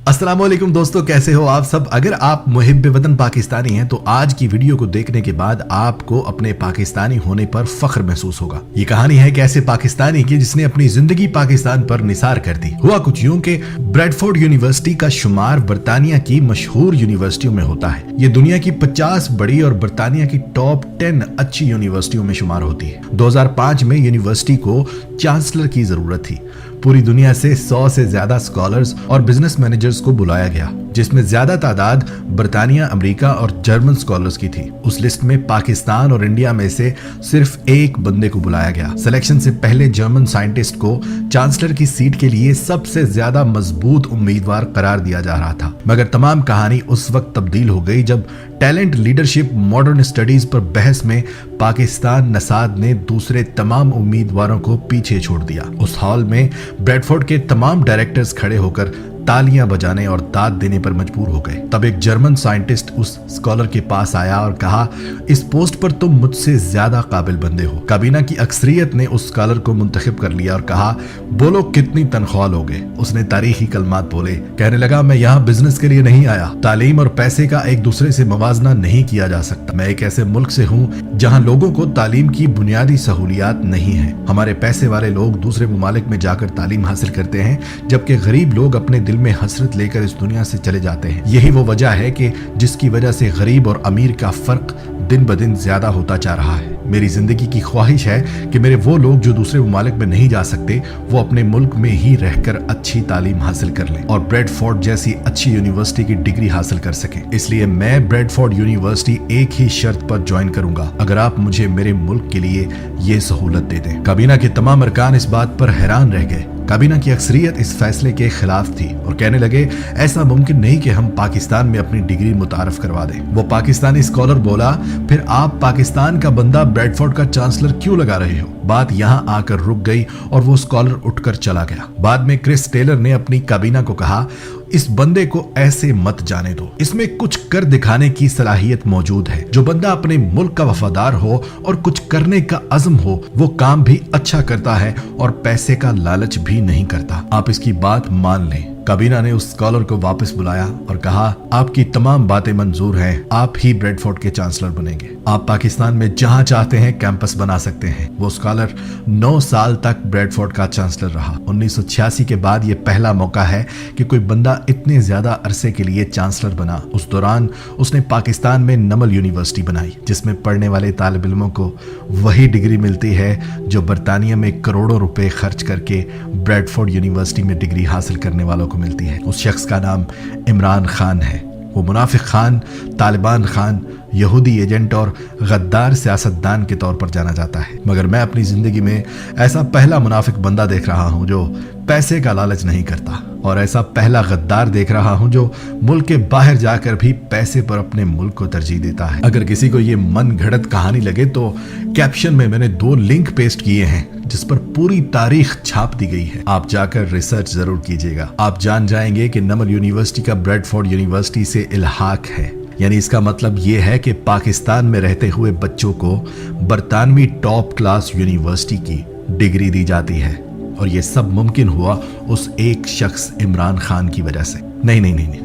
अस्सलाम वालेकुम दोस्तों, कैसे हो आप सब। अगर आप मुहिब्बे वतन पाकिस्तानी हैं तो आज की वीडियो को देखने के बाद आपको अपने पाकिस्तानी होने पर फख्र महसूस होगा। ये कहानी है कि ऐसे पाकिस्तानी की जिसने अपनी जिंदगी पाकिस्तान पर निसार कर दी। हुआ कुछ यूं कि ब्रैडफोर्ड यूनिवर्सिटी का शुमार बर्तानिया की मशहूर यूनिवर्सिटियों में होता है। ये दुनिया की 50 बड़ी और बर्तानिया की टॉप 10 अच्छी यूनिवर्सिटियों में शुमार होती है। 2005 में यूनिवर्सिटी को चांसलर की जरूरत थी। पूरी दुनिया से 100 से ज्यादा स्कॉलर्स और बिजनेस मैनेजर्स को बुलाया गया, जिसमें ज्यादा तादाद बर्तानिया, अमेरिका और जर्मन स्कॉलर्स की थी। उस लिस्ट में पाकिस्तान और इंडिया में से सिर्फ एक बंदे को बुलाया गया। सिलेक्शन से पहले जर्मन साइंटिस्ट को चांसलर की सीट के लिए सबसे ज्यादा मजबूत उम्मीदवार करार दिया जा रहा था। मगर तमाम कहानी उस वक्त तब्दील हो गई जब टैलेंट, लीडरशिप, मॉडर्न स्टडीज पर बहस में पाकिस्तान नसाद ने दूसरे तमाम उम्मीदवारों को पीछे छोड़ दिया। उस हॉल में ब्रैडफोर्ड के तमाम डायरेक्टर्स खड़े होकर तालियां बजाने और दाद देने पर मजबूर हो गए। तब एक जर्मन साइंटिस्ट उस स्कॉलर के पास आया और कहा, इस पोस्ट पर तुम मुझसे ज्यादा काबिल बंदे हो। काबीना की अक्सरियत ने उस स्कॉलर को मुंतखब कर लिया और कहा, बोलो कितनी तनख्वाह लोगे। उसने तारीखी कलमात बोले, कहने लगा, मैं यहाँ बिजनेस के लिए नहीं आया। तालीम और पैसे का एक दूसरे से मवाजना नहीं किया जा सकता। मैं एक ऐसे मुल्क से हूँ जहाँ लोगों को तालीम की बुनियादी सहूलियात नहीं है। हमारे पैसे वाले लोग दूसरे ममालिक में जाकर तालीम हासिल करते हैं, जबकि गरीब लोग अपने दिल में हसरत लेकर इस दुनिया से चले जाते हैं। यही वो वजह है कि जिसकी वजह से गरीब और अमीर का फर्क दिन ब दिन ज्यादा होता जा रहा है। मेरी जिंदगी की ख्वाहिश है कि मेरे वो लोग जो दूसरे ममालिक में नहीं जा सकते वो अपने मुल्क में ही रहकर अच्छी तालीम हासिल कर लें और ब्रैडफोर्ड जैसी अच्छी यूनिवर्सिटी की डिग्री हासिल कर सकें। इसलिए मैं ब्रैडफोर्ड यूनिवर्सिटी एक ही शर्त पर ज्वाइन करूंगा, अगर आप मुझे मेरे मुल्क के लिए ये सहूलत दे दें। काबीना के तमाम अरकान इस बात पर हैरान रह गए। काबीना की अक्सरियत इस फैसले के खिलाफ थी और कहने लगे, ऐसा मुमकिन नहीं कि हम पाकिस्तान में अपनी डिग्री मुतारफ करवा दें। वो पाकिस्तानी स्कॉलर बोला, फिर आप पाकिस्तान का बंदा ब्रैडफोर्ड का चांसलर क्यों लगा रहे हो। बात यहाँ आकर रुक गई और वो स्कॉलर उठकर चला गया। बाद में क्रिस टेलर ने अपनी काबीना को कहा, इस बंदे को ऐसे मत जाने दो, इसमें कुछ कर दिखाने की सलाहियत मौजूद है। जो बंदा अपने मुल्क का वफादार हो और कुछ करने का अज़्म हो, वो काम भी अच्छा करता है और पैसे का लालच भी नहीं करता। आप इसकी बात मान लें। काबीना ने उस स्कॉलर को वापस बुलाया और कहा, आपकी तमाम बातें मंजूर हैं, आप ही ब्रैडफोर्ड के चांसलर बनेंगे। आप पाकिस्तान में जहां चाहते हैं कैंपस बना सकते हैं। वो स्कॉलर 9 साल तक ब्रैडफोर्ड का चांसलर रहा। 1986 के बाद ये पहला मौका है कि कोई बंदा इतने ज्यादा अरसे के लिए चांसलर बना। उस दौरान उसने पाकिस्तान में नमल यूनिवर्सिटी बनाई, जिसमें पढ़ने वाले तालिब इल्मों को वही डिग्री मिलती है जो बर्तानिया में करोड़ों रुपए खर्च करके ब्रैडफोर्ड यूनिवर्सिटी में डिग्री हासिल करने वालों को मिलती है। उस शख्स का नाम इमरान खान है। वो मुनाफिक खान, तालिबान खान, यहूदी एजेंट और गद्दार सियासतदान के तौर पर जाना जाता है। मगर मैं अपनी जिंदगी में ऐसा पहला मुनाफिक बंदा देख रहा हूं जो पैसे का लालच नहीं करता, और ऐसा पहला गद्दार देख रहा हूं जो मुल्क के बाहर जाकर भी पैसे पर अपने मुल्क को तरजीह देता है। अगर किसी को ये मन घड़त कहानी लगे तो कैप्शन में मैंने 2 लिंक पेस्ट किए हैं जिस पर पूरी तारीख छाप दी गई है। आप जाकर रिसर्च जरूर कीजिएगा। आप जान जाएंगे कि नमल यूनिवर्सिटी का ब्रैडफोर्ड यूनिवर्सिटी से इल्हाक है, यानी इसका मतलब ये है कि पाकिस्तान में रहते हुए बच्चों को बरतानवी टॉप क्लास यूनिवर्सिटी की डिग्री दी जाती है। और ये सब मुमकिन हुआ उस एक शख्स इमरान खान की वजह से। नहीं,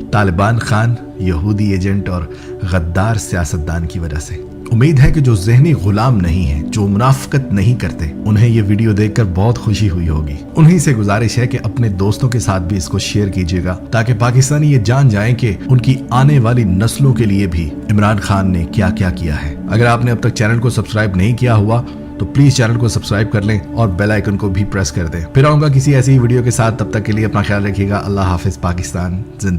तालिबान खान, यहूदी एजेंट और गद्दार सियासतदान की वजह से। उम्मीद है कि जो ज़हनी गुलाम नहीं है, जो मुनाफिकत नहीं करते, उन्हें ये वीडियो देखकर बहुत खुशी हुई होगी। उन्हीं से गुजारिश है कि अपने दोस्तों के साथ भी इसको शेयर कीजिएगा, ताकि पाकिस्तानी ये जान जाएं कि उनकी आने वाली नस्लों के लिए भी इमरान खान ने क्या क्या किया है। अगर आपने अब तक चैनल को सब्सक्राइब नहीं किया हुआ तो प्लीज चैनल को सब्सक्राइब कर लें और बेल आइकन को भी प्रेस कर दें। फिर आऊंगा किसी ऐसी वीडियो के साथ, तब तक के लिए अपना ख्याल रखिएगा। अल्लाह हाफिज। पाकिस्तान जिंदा।